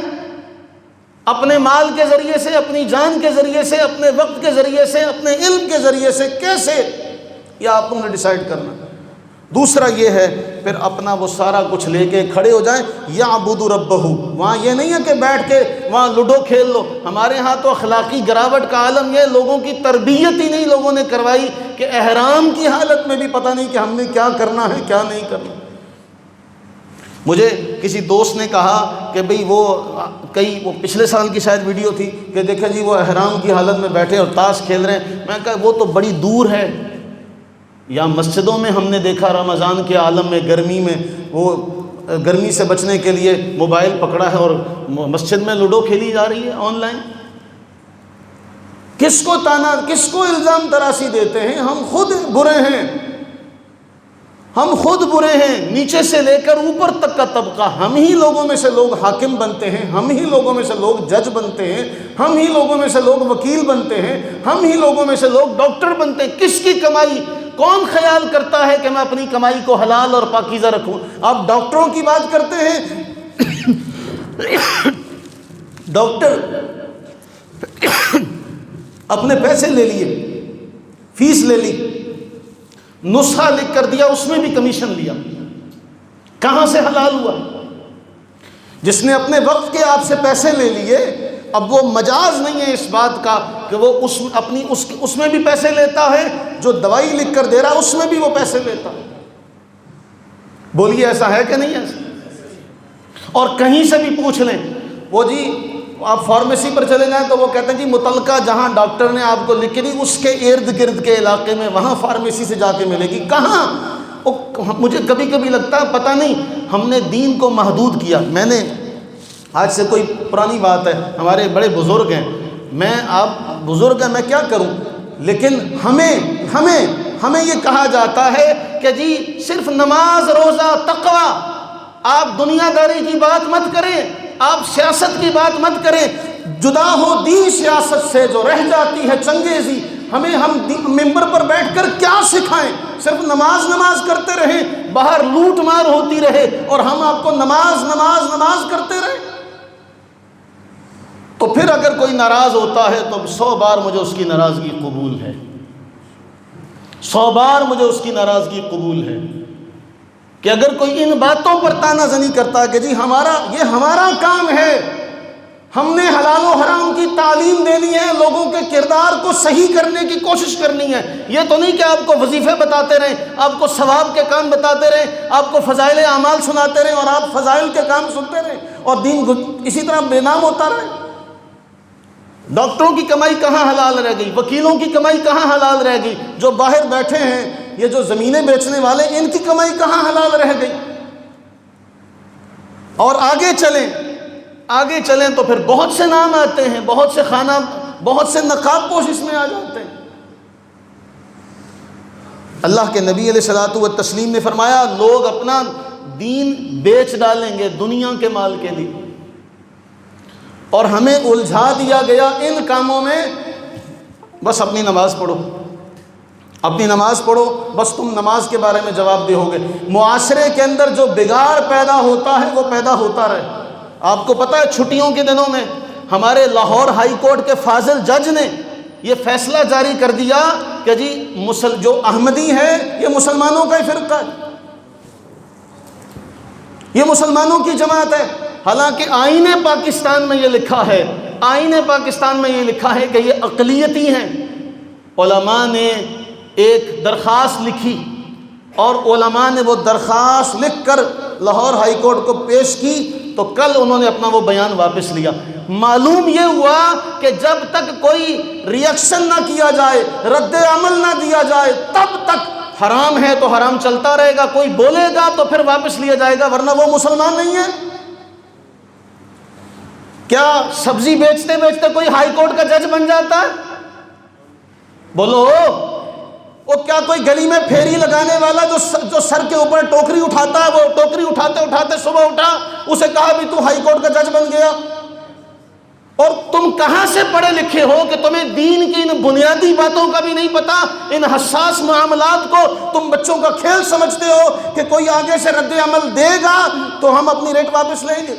اپنے مال کے ذریعے سے، اپنی جان کے ذریعے سے، اپنے وقت کے ذریعے سے، اپنے علم کے ذریعے سے، کیسے، یہ آپ نے ڈیسائیڈ کرنا۔ دوسرا یہ ہے پھر اپنا وہ سارا کچھ لے کے کھڑے ہو جائیں، یعبد ربہ۔ وہاں یہ نہیں ہے کہ بیٹھ کے وہاں لوڈو کھیل لو، ہمارے ہاں تو اخلاقی گراوٹ کا عالم یہ، لوگوں کی تربیت ہی نہیں لوگوں نے کروائی کہ احرام کی حالت میں بھی پتہ نہیں کہ ہم نے کیا کرنا ہے کیا نہیں کرنا۔ مجھے کسی دوست نے کہا کہ بھئی وہ پچھلے سال کی شاید ویڈیو تھی کہ دیکھا جی وہ احرام کی حالت میں بیٹھے اور تاش کھیل رہے ہیں۔ میں کہا وہ تو بڑی دور ہے، یا مسجدوں میں ہم نے دیکھا رمضان کے عالم میں گرمی میں وہ گرمی سے بچنے کے لیے موبائل پکڑا ہے اور مسجد میں لوڈو کھیلی جا رہی ہے آن لائن۔ کس کو تانا، کس کو الزام تراشی دیتے ہیں؟ ہم خود برے ہیں، ہم خود برے ہیں، نیچے سے لے کر اوپر تک کا طبقہ، ہم ہی لوگوں میں سے لوگ حاکم بنتے ہیں، ہم ہی لوگوں میں سے لوگ جج بنتے ہیں، ہم ہی لوگوں میں سے لوگ وکیل بنتے ہیں، ہم ہی لوگوں میں سے لوگ ڈاکٹر بنتے ہیں۔ کس کی کمائی؟ کون خیال کرتا ہے کہ میں اپنی کمائی کو حلال اور پاکیزہ رکھوں؟ آپ ڈاکٹروں کی بات کرتے ہیں، ڈاکٹر اپنے پیسے لے لیے، فیس لے لی، نسخہ لکھ کر دیا، اس میں بھی کمیشن لیا، کہاں سے حلال ہوا؟ جس نے اپنے وقت کے آپ سے پیسے لے لیے، اب وہ مجاز نہیں ہے اس بات کا کہ وہ اس میں بھی پیسے لیتا ہے، جو دوائی لکھ کر دے رہا اس میں بھی وہ پیسے لیتا ہے۔ بولیے ایسا ہے کہ نہیں ایسا؟ اور کہیں سے بھی پوچھ لیں، وہ جی آپ فارمیسی پر چلے جائیں تو وہ کہتے ہیں جی متعلقہ جہاں ڈاکٹر نے آپ کو لکھ کے دی اس کے ارد گرد کے علاقے میں وہاں فارمیسی سے جا کے ملے گی۔ کہاں؟ مجھے کبھی کبھی لگتا ہے پتہ نہیں ہم نے دین کو محدود کیا۔ میں نے آج سے کوئی پرانی بات ہے، ہمارے بڑے بزرگ ہیں، آپ بزرگ ہیں، میں کیا کروں، لیکن ہمیں یہ کہا جاتا ہے کہ جی صرف نماز، روزہ، تقوی، آپ دنیا داری کی بات مت کریں، آپ سیاست کی بات مت کریں، جدا ہو دین سیاست سے جو رہ جاتی ہے چنگیزی۔ ہم ممبر پر بیٹھ کر کیا سکھائیں؟ صرف نماز کرتے رہیں، باہر لوٹ مار ہوتی رہے اور ہم آپ کو نماز کرتے رہیں؟ تو پھر اگر کوئی ناراض ہوتا ہے تو 100 بار مجھے اس کی ناراضگی قبول ہے، 100 بار مجھے اس کی ناراضگی قبول ہے کہ اگر کوئی ان باتوں پر تانا زنی کرتا ہے کہ جی یہ ہمارا کام ہے، ہم نے حلال و حرام کی تعلیم دینی ہے، لوگوں کے کردار کو صحیح کرنے کی کوشش کرنی ہے۔ یہ تو نہیں کہ آپ کو وظیفے بتاتے رہیں، آپ کو ثواب کے کام بتاتے رہیں، آپ کو فضائل اعمال سناتے رہیں اور آپ فضائل کے کام سنتے رہیں اور دین اسی طرح بے نام ہوتا رہے۔ ڈاکٹروں کی کمائی کہاں حلال رہ گئی، وکیلوں کی کمائی کہاں حلال رہ گئی، جو باہر بیٹھے ہیں یہ جو زمینیں بیچنے والے ان کی کمائی کہاں حلال رہ گئی۔ اور آگے چلیں تو پھر بہت سے نام آتے ہیں، بہت سے نقاب پوش اس میں آ جاتے ہیں۔ اللہ کے نبی علیہ الصلوۃ والتسلیم نے فرمایا لوگ اپنا دین بیچ ڈالیں گے دنیا کے مال کے لیے، اور ہمیں الجھا دیا گیا ان کاموں میں، بس اپنی نماز پڑھو، بس تم نماز کے بارے میں جواب دہ ہوگے۔ معاشرے کے اندر جو بگاڑ پیدا ہوتا ہے وہ پیدا ہوتا رہے۔ آپ کو پتہ ہے چھٹیوں کے دنوں میں ہمارے لاہور ہائی کورٹ کے فاضل جج نے یہ فیصلہ جاری کر دیا کہ جی جو احمدی ہے یہ مسلمانوں کا ہی فرقہ ہے، یہ مسلمانوں کی جماعت ہے، حالانکہ آئین پاکستان میں یہ لکھا ہے کہ یہ اقلیتی ہیں۔ علماء نے ایک درخواست لکھی اور علماء نے وہ درخواست لکھ کر لاہور ہائی کورٹ کو پیش کی، تو کل انہوں نے اپنا وہ بیان واپس لیا۔ معلوم یہ ہوا کہ جب تک کوئی ریئیکشن نہ کیا جائے، رد عمل نہ دیا جائے، تب تک حرام ہے تو حرام چلتا رہے گا، کوئی بولے گا تو پھر واپس لیا جائے گا، ورنہ وہ مسلمان نہیں ہے۔ کیا سبزی بیچتے بیچتے کوئی ہائی کورٹ کا جج بن جاتا ہے؟ بولو، وہ کیا کوئی گلی میں پھیری لگانے والا جو سر کے اوپر ٹوکری اٹھاتا ہے، وہ ٹوکری اٹھاتے صبح اٹھا، اسے کہا بھی تو ہائی کورٹ کا جج بن گیا؟ اور تم کہاں سے پڑھے لکھے ہو کہ تمہیں دین کی ان بنیادی باتوں کا بھی نہیں پتا؟ ان حساس معاملات کو تم بچوں کا کھیل سمجھتے ہو کہ کوئی آگے سے رد عمل دے گا تو ہم اپنی ریٹ واپس لیں گے،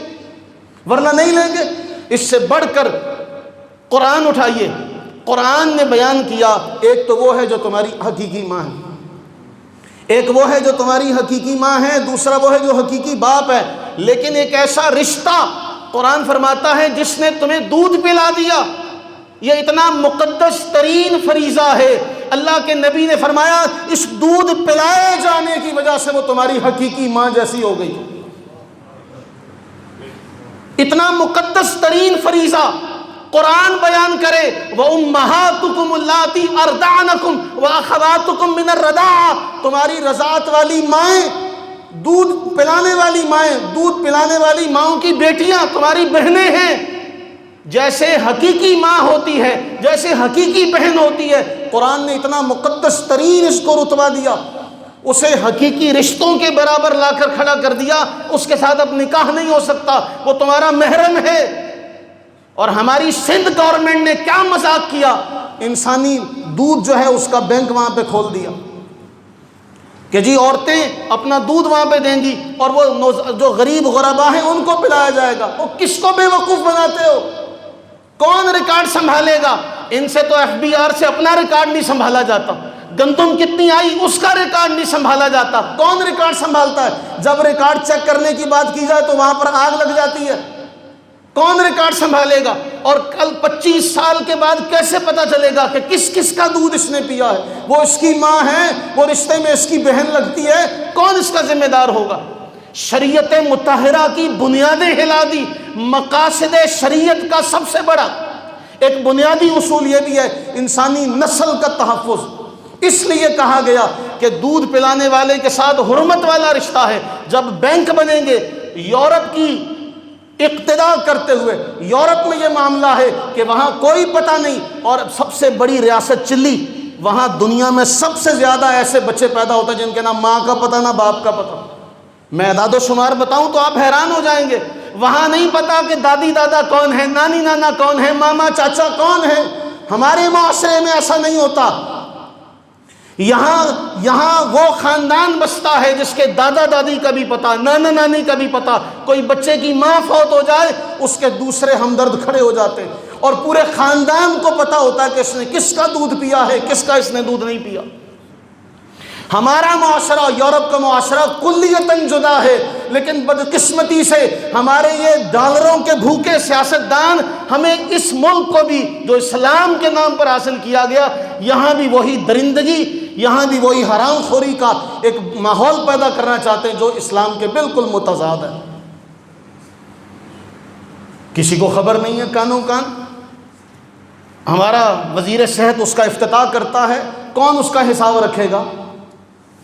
ورنہ نہیں لیں گے۔ اس سے بڑھ کر قرآن اٹھائیے، قرآن نے بیان کیا، ایک تو وہ ہے جو تمہاری حقیقی ماں ہے، ایک وہ ہے جو تمہاری حقیقی ماں ہے، دوسرا وہ ہے جو حقیقی باپ ہے، لیکن ایک ایسا رشتہ قرآن فرماتا ہے جس نے تمہیں دودھ پلا دیا، یہ اتنا مقدس ترین فریضہ ہے۔ اللہ کے نبی نے فرمایا اس دودھ پلائے جانے کی وجہ سے وہ تمہاری حقیقی ماں جیسی ہو گئی۔ اتنا مقدس ترین فریضہ قرآن بیان کرے، وَأُمَّهَاتُكُمُ اللَّاتِي أَرْضَعْنَكُمْ وَأَخَوَاتُكُمْ مِنَ الرَّضَاعَةِ، تمہاری رضاعت والی مائیں، دودھ پلانے والی مائیں، دودھ پلانے والی ماؤں کی بیٹیاں تمہاری بہنیں ہیں۔ جیسے حقیقی ماں ہوتی ہے، جیسے حقیقی بہن ہوتی ہے، قرآن نے اتنا مقدس ترین اس کو رتبہ دیا، اسے حقیقی رشتوں کے برابر لا کر کھڑا کر دیا۔ اس کے ساتھ اب نکاح نہیں ہو سکتا، وہ تمہارا محرم ہے۔ اور ہماری سندھ گورنمنٹ نے کیا مذاق کیا، انسانی دودھ جو ہے اس کا بینک وہاں پہ کھول دیا کہ جی عورتیں اپنا دودھ وہاں پہ دیں گی اور وہ جو غریب غربا ہیں ان کو پلایا جائے گا۔ وہ کس کو بے وقوف بناتے ہو؟ کون ریکارڈ سنبھالے گا؟ ان سے تو FBR سے اپنا ریکارڈ نہیں سنبھالا جاتا، گندم کتنی آئی اس کا ریکارڈ نہیں سنبھالا جاتا۔ کون ریکارڈ سنبھالتا ہے؟ جب ریکارڈ چیک کرنے کی بات کی جائے تو وہاں پر آگ لگ جاتی ہے۔ کون ریکارڈ سنبھالے گا؟ اور کل 25 سال کے بعد کیسے پتا چلے گا کہ کس کس کا دودھ اس نے پیا ہے؟ وہ اس کی ماں ہے، وہ رشتے میں اس کی بہن لگتی ہے، کون اس کا ذمہ دار ہوگا؟ شریعت مطہرہ کی بنیادیں ہلا دی۔ مقاصد شریعت کا سب سے بڑا ایک بنیادی اصول یہ بھی ہے انسانی نسل کا تحفظ۔ اس لیے کہا گیا کہ دودھ پلانے والے کے ساتھ حرمت والا رشتہ ہے۔ جب بینک بنیں گے، یورپ کی اقتدا کرتے ہوئے، یورپ میں یہ معاملہ ہے کہ وہاں کوئی پتہ نہیں، اور سب سے بڑی ریاست چلی، وہاں دنیا میں سب سے زیادہ ایسے بچے پیدا ہوتے ہیں جن کے نہ ماں کا پتہ نہ باپ کا پتہ۔ میں اعداد و شمار بتاؤں تو آپ حیران ہو جائیں گے۔ وہاں نہیں پتا کہ دادی دادا کون ہے، نانی نانا کون ہے، ماما چاچا کون ہے۔ ہمارے معاشرے میں ایسا نہیں ہوتا۔ یہاں وہ خاندان بستا ہے جس کے دادا دادی کا بھی پتا، نانا نانی کا بھی پتا۔ کوئی بچے کی ماں فوت ہو جائے، اس کے دوسرے ہمدرد کھڑے ہو جاتے ہیں، اور پورے خاندان کو پتا ہوتا ہے کہ اس نے کس کا دودھ پیا ہے، کس کا اس نے دودھ نہیں پیا۔ ہمارا معاشرہ یورپ کا معاشرہ کلیتاً جدا ہے، لیکن بدقسمتی سے ہمارے یہ ڈالروں کے بھوکے سیاستدان ہمیں اس ملک کو بھی جو اسلام کے نام پر حاصل کیا گیا، یہاں بھی وہی درندگی، یہاں بھی وہی حرام خوری کا ایک ماحول پیدا کرنا چاہتے ہیں جو اسلام کے بالکل متضاد ہے۔ کسی کو خبر نہیں ہے کانوں کان۔ ہمارا وزیر صحت اس کا افتتاح کرتا ہے، کون اس کا حساب رکھے گا؟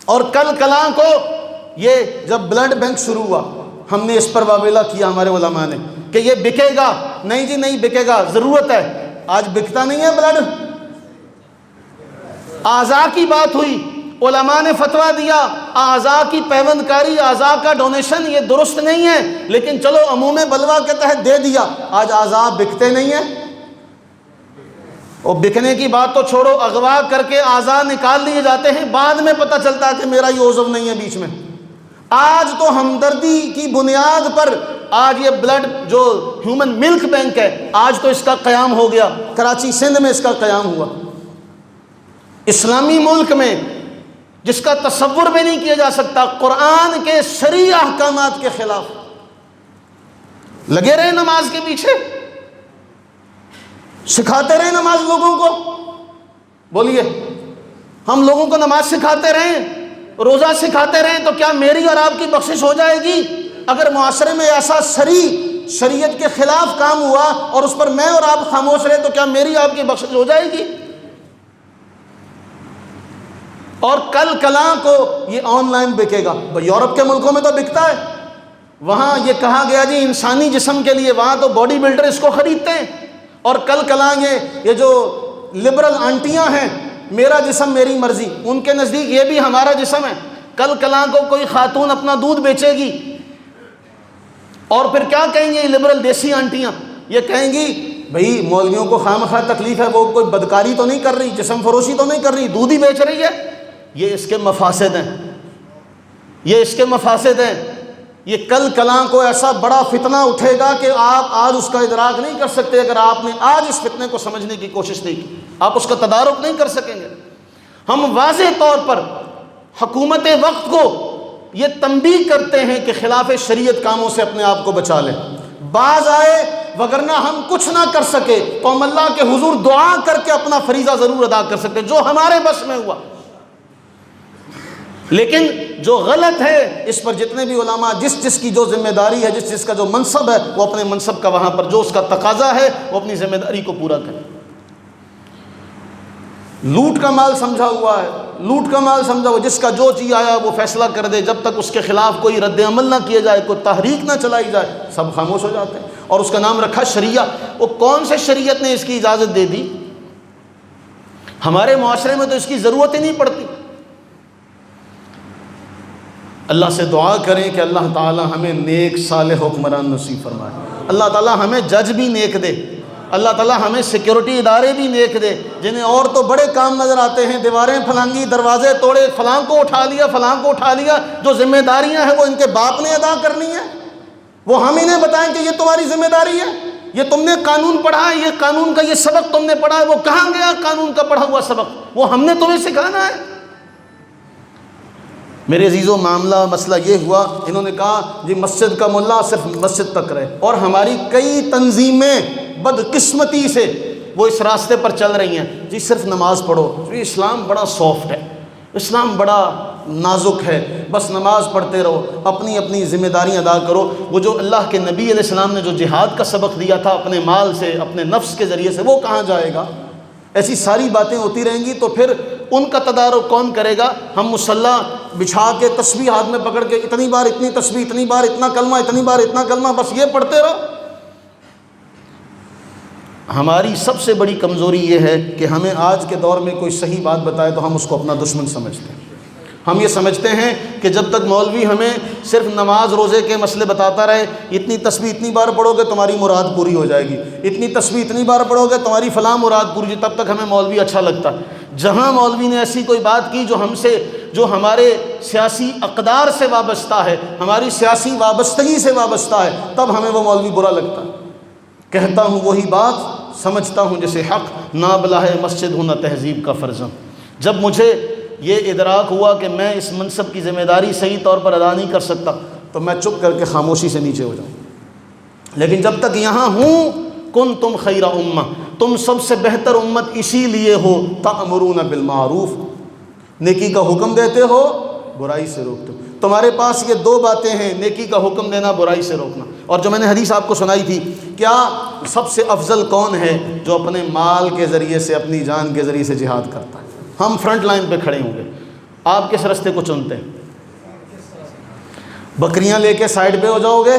اور کل کلاں کو یہ جب بلڈ بینک شروع ہوا، ہم نے اس پر واویلا کیا ہمارے علماء نے کہ یہ بکے گا، نہیں جی نہیں بکے گا، ضرورت ہے۔ آج بکتا نہیں ہے بلڈ۔ اعضاء کی بات ہوئی، علماء نے فتویٰ دیا اعضاء کی پیوند کاری، اعضاء کا ڈونیشن یہ درست نہیں ہے، لیکن چلو عموم بلوا کے تحت دے دیا۔ آج اعضاء بکتے نہیں ہیں، اور بکنے کی بات تو چھوڑو، اغوا کر کے اعضاء نکال لیے جاتے ہیں، بعد میں پتہ چلتا ہے کہ میرا یہ عضو نہیں ہے بیچ میں۔ آج تو ہمدردی کی بنیاد پر آج یہ بلڈ جو ہیومن ملک بینک ہے، آج تو اس کا قیام ہو گیا، کراچی سندھ میں اس کا قیام ہوا۔ اسلامی ملک میں جس کا تصور بھی نہیں کیا جا سکتا، قرآن کے شرعی احکامات کے خلاف لگے رہے نماز کے پیچھے، سکھاتے رہے نماز لوگوں کو۔ بولیے، ہم لوگوں کو نماز سکھاتے رہیں، روزہ سکھاتے رہیں، تو کیا میری اور آپ کی بخشش ہو جائے گی؟ اگر معاشرے میں ایسا شریعت کے خلاف کام ہوا اور اس پر میں اور آپ خاموش رہے، تو کیا میری آپ کی بخشش ہو جائے گی؟ اور کل کلاں کو یہ آن لائن بکے گا۔ یورپ کے ملکوں میں تو بکتا ہے، وہاں یہ کہا گیا جی انسانی جسم کے لیے، وہاں تو باڈی بلڈر اس کو خریدتے ہیں۔ اور کل کلاں یہ جو لبرل آنٹیاں ہیں، میرا جسم میری مرضی، ان کے نزدیک یہ بھی ہمارا جسم ہے۔ کل کلاں کو کوئی خاتون اپنا دودھ بیچے گی، اور پھر کیا کہیں گے یہ لبرل دیسی آنٹیاں؟ یہ کہیں گی بھئی مولویوں کو خواہ تکلیف ہے، وہ کوئی بدکاری تو نہیں کر رہی، جسم فروشی تو نہیں کر رہی، دودھ ہی بیچ رہی ہے۔ یہ اس کے مفاسد ہیں، یہ اس کے مفاسد ہیں۔ یہ کل کلاں کو ایسا بڑا فتنہ اٹھے گا کہ آپ آج اس کا ادراک نہیں کر سکتے۔ اگر آپ نے آج اس فتنے کو سمجھنے کی کوشش نہیں کی، آپ اس کا تدارک نہیں کر سکیں گے۔ ہم واضح طور پر حکومت وقت کو یہ تنبیہ کرتے ہیں کہ خلاف شریعت کاموں سے اپنے آپ کو بچا لیں، باز آئے، وگرنہ ہم کچھ نہ کر سکے تو ہم اللہ کے حضور دعا کر کے اپنا فریضہ ضرور ادا کر سکتے جو ہمارے بس میں ہوا۔ لیکن جو غلط ہے، اس پر جتنے بھی علماء جس کی جو ذمہ داری ہے، جس کا جو منصب ہے، وہ اپنے منصب کا وہاں پر جو اس کا تقاضا ہے وہ اپنی ذمہ داری کو پورا کرے۔ لوٹ کا مال سمجھا ہوا ہے، لوٹ کا مال سمجھا ہوا، جس کا جو چیز آیا وہ فیصلہ کر دے، جب تک اس کے خلاف کوئی رد عمل نہ کیا جائے، کوئی تحریک نہ چلائی جائے، سب خاموش ہو جاتے ہیں۔ اور اس کا نام رکھا شریعہ۔ وہ کون سے شریعت نے اس کی اجازت دے دی؟ ہمارے معاشرے میں تو اس کی ضرورت ہی نہیں پڑتی۔ اللہ سے دعا کریں کہ اللہ تعالی ہمیں نیک صالح حکمران نصیب فرمائے، اللہ تعالی ہمیں جج بھی نیک دے، اللہ تعالی ہمیں سیکیورٹی ادارے بھی نیک دے، جنہیں اور تو بڑے کام نظر آتے ہیں، دیواریں پھلانگی، دروازے توڑے، فلاں کو اٹھا لیا، فلاں کو اٹھا لیا، جو ذمہ داریاں ہیں وہ ان کے باپ نے ادا کرنی ہیں، وہ ہم انہیں بتائیں کہ یہ تمہاری ذمہ داری ہے، یہ تم نے قانون پڑھا ہے، یہ قانون کا یہ سبق تم نے پڑھا ہے، وہ کہاں گیا قانون کا پڑھا ہوا سبق؟ وہ ہم نے تمہیں سکھانا ہے۔ میرے عزیزوں، مسئلہ یہ ہوا، انہوں نے کہا جی مسجد کا ملا صرف مسجد تک رہے، اور ہماری کئی تنظیمیں بدقسمتی سے وہ اس راستے پر چل رہی ہیں، جی صرف نماز پڑھو، جی اسلام بڑا سافٹ ہے، اسلام بڑا نازک ہے، بس نماز پڑھتے رہو، اپنی اپنی ذمہ داریاں ادا کرو۔ وہ جو اللہ کے نبی علیہ السلام نے جو جہاد کا سبق دیا تھا اپنے مال سے، اپنے نفس کے ذریعے سے، وہ کہاں جائے گا؟ ایسی ساری باتیں ہوتی رہیں گی تو پھر ان کا تدارک کون کرے گا؟ ہم مصلی بچھا کے تسبیح ہاتھ میں پکڑ کے اتنی بار اتنی تسبیح، اتنی بار اتنا کلمہ، اتنی بار اتنا کلمہ، بس یہ پڑھتے رہو۔ ہماری سب سے بڑی کمزوری یہ ہے کہ ہمیں آج کے دور میں کوئی صحیح بات بتائے تو ہم اس کو اپنا دشمن سمجھتے ہیں۔ ہم یہ سمجھتے ہیں کہ جب تک مولوی ہمیں صرف نماز روزے کے مسئلے بتاتا رہے، اتنی تسبیح اتنی بار پڑھو گے تمہاری مراد پوری ہو جائے گی، اتنی تسبیح اتنی بار پڑھو گے تمہاری فلاں مراد پوری، تب تک ہمیں مولوی اچھا لگتا ہے۔ جہاں مولوی نے ایسی کوئی بات کی جو ہمارے سیاسی اقدار سے وابستہ ہے، ہماری سیاسی وابستگی سے وابستہ ہے، تب ہمیں وہ مولوی برا لگتا ہے۔ کہتا ہوں وہی بات، سمجھتا ہوں جسے حق، نہ بلا ہے مسجد ہوں نہ تہذیب کا فرزم۔ جب مجھے یہ ادراک ہوا کہ میں اس منصب کی ذمہ داری صحیح طور پر ادا نہیں کر سکتا تو میں چپ کر کے خاموشی سے نیچے ہو جاؤں. لیکن جب تک یہاں ہوں کن تم خیر امہ، تم سب سے بہتر امت اسی لیے ہو تأمرون بالمعروف، نیکی کا حکم دیتے ہو، برائی سے روکتے ہو. تمہارے پاس یہ دو باتیں ہیں، نیکی کا حکم دینا، برائی سے روکنا. اور جو میں نے حدیث آپ کو سنائی تھی، کیا سب سے افضل کون ہے؟ جو اپنے مال کے ذریعے سے، اپنی جان کے ذریعے سے جہاد کرتا ہے. ہم فرنٹ لائن پہ کھڑے ہوں گے. آپ کس راستے کو چنتے ہیں؟ بکریاں لے کے سائڈ پہ ہو جاؤ گے؟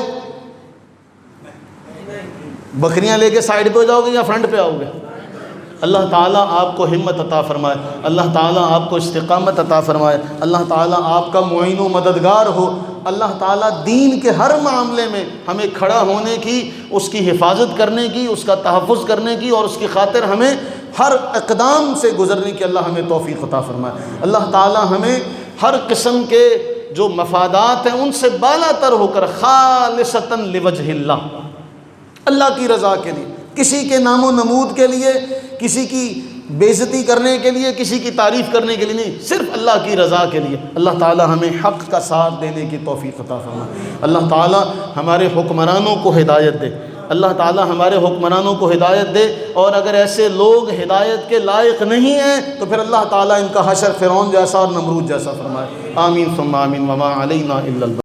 بکریاں لے کے سائڈ پہ ہو جاؤ گے یا فرنٹ پہ آؤ گے؟ اللہ تعالیٰ آپ کو ہمت عطا فرمائے، اللہ تعالیٰ آپ کو استقامت عطا فرمائے، اللہ تعالیٰ آپ کا معین و مددگار ہو. اللہ تعالیٰ دین کے ہر معاملے میں ہمیں کھڑا ہونے کی، اس کی حفاظت کرنے کی، اس کا تحفظ کرنے کی اور اس کی خاطر ہمیں ہر اقدام سے گزرنے کی اللہ ہمیں توفیق عطا فرمائے. اللہ تعالیٰ ہمیں ہر قسم کے جو مفادات ہیں ان سے بالا تر ہو کر خالصتاً لوجہ اللہ، اللہ کی رضا کے لیے، کسی کے نام و نمود کے لیے، کسی کی بے عزتی کرنے کے لیے، کسی کی تعریف کرنے کے لیے نہیں، صرف اللہ کی رضا کے لیے. اللہ تعالی ہمیں حق کا ساتھ دینے کی توفیق عطا فرمائے. اللہ تعالی ہمارے حکمرانوں کو ہدایت دے، اللہ تعالی ہمارے حکمرانوں کو ہدایت دے. اور اگر ایسے لوگ ہدایت کے لائق نہیں ہیں تو پھر اللہ تعالی ان کا حشر فرعون جیسا اور نمرود جیسا فرمائے. آمین ثم آمین. وما علینا الا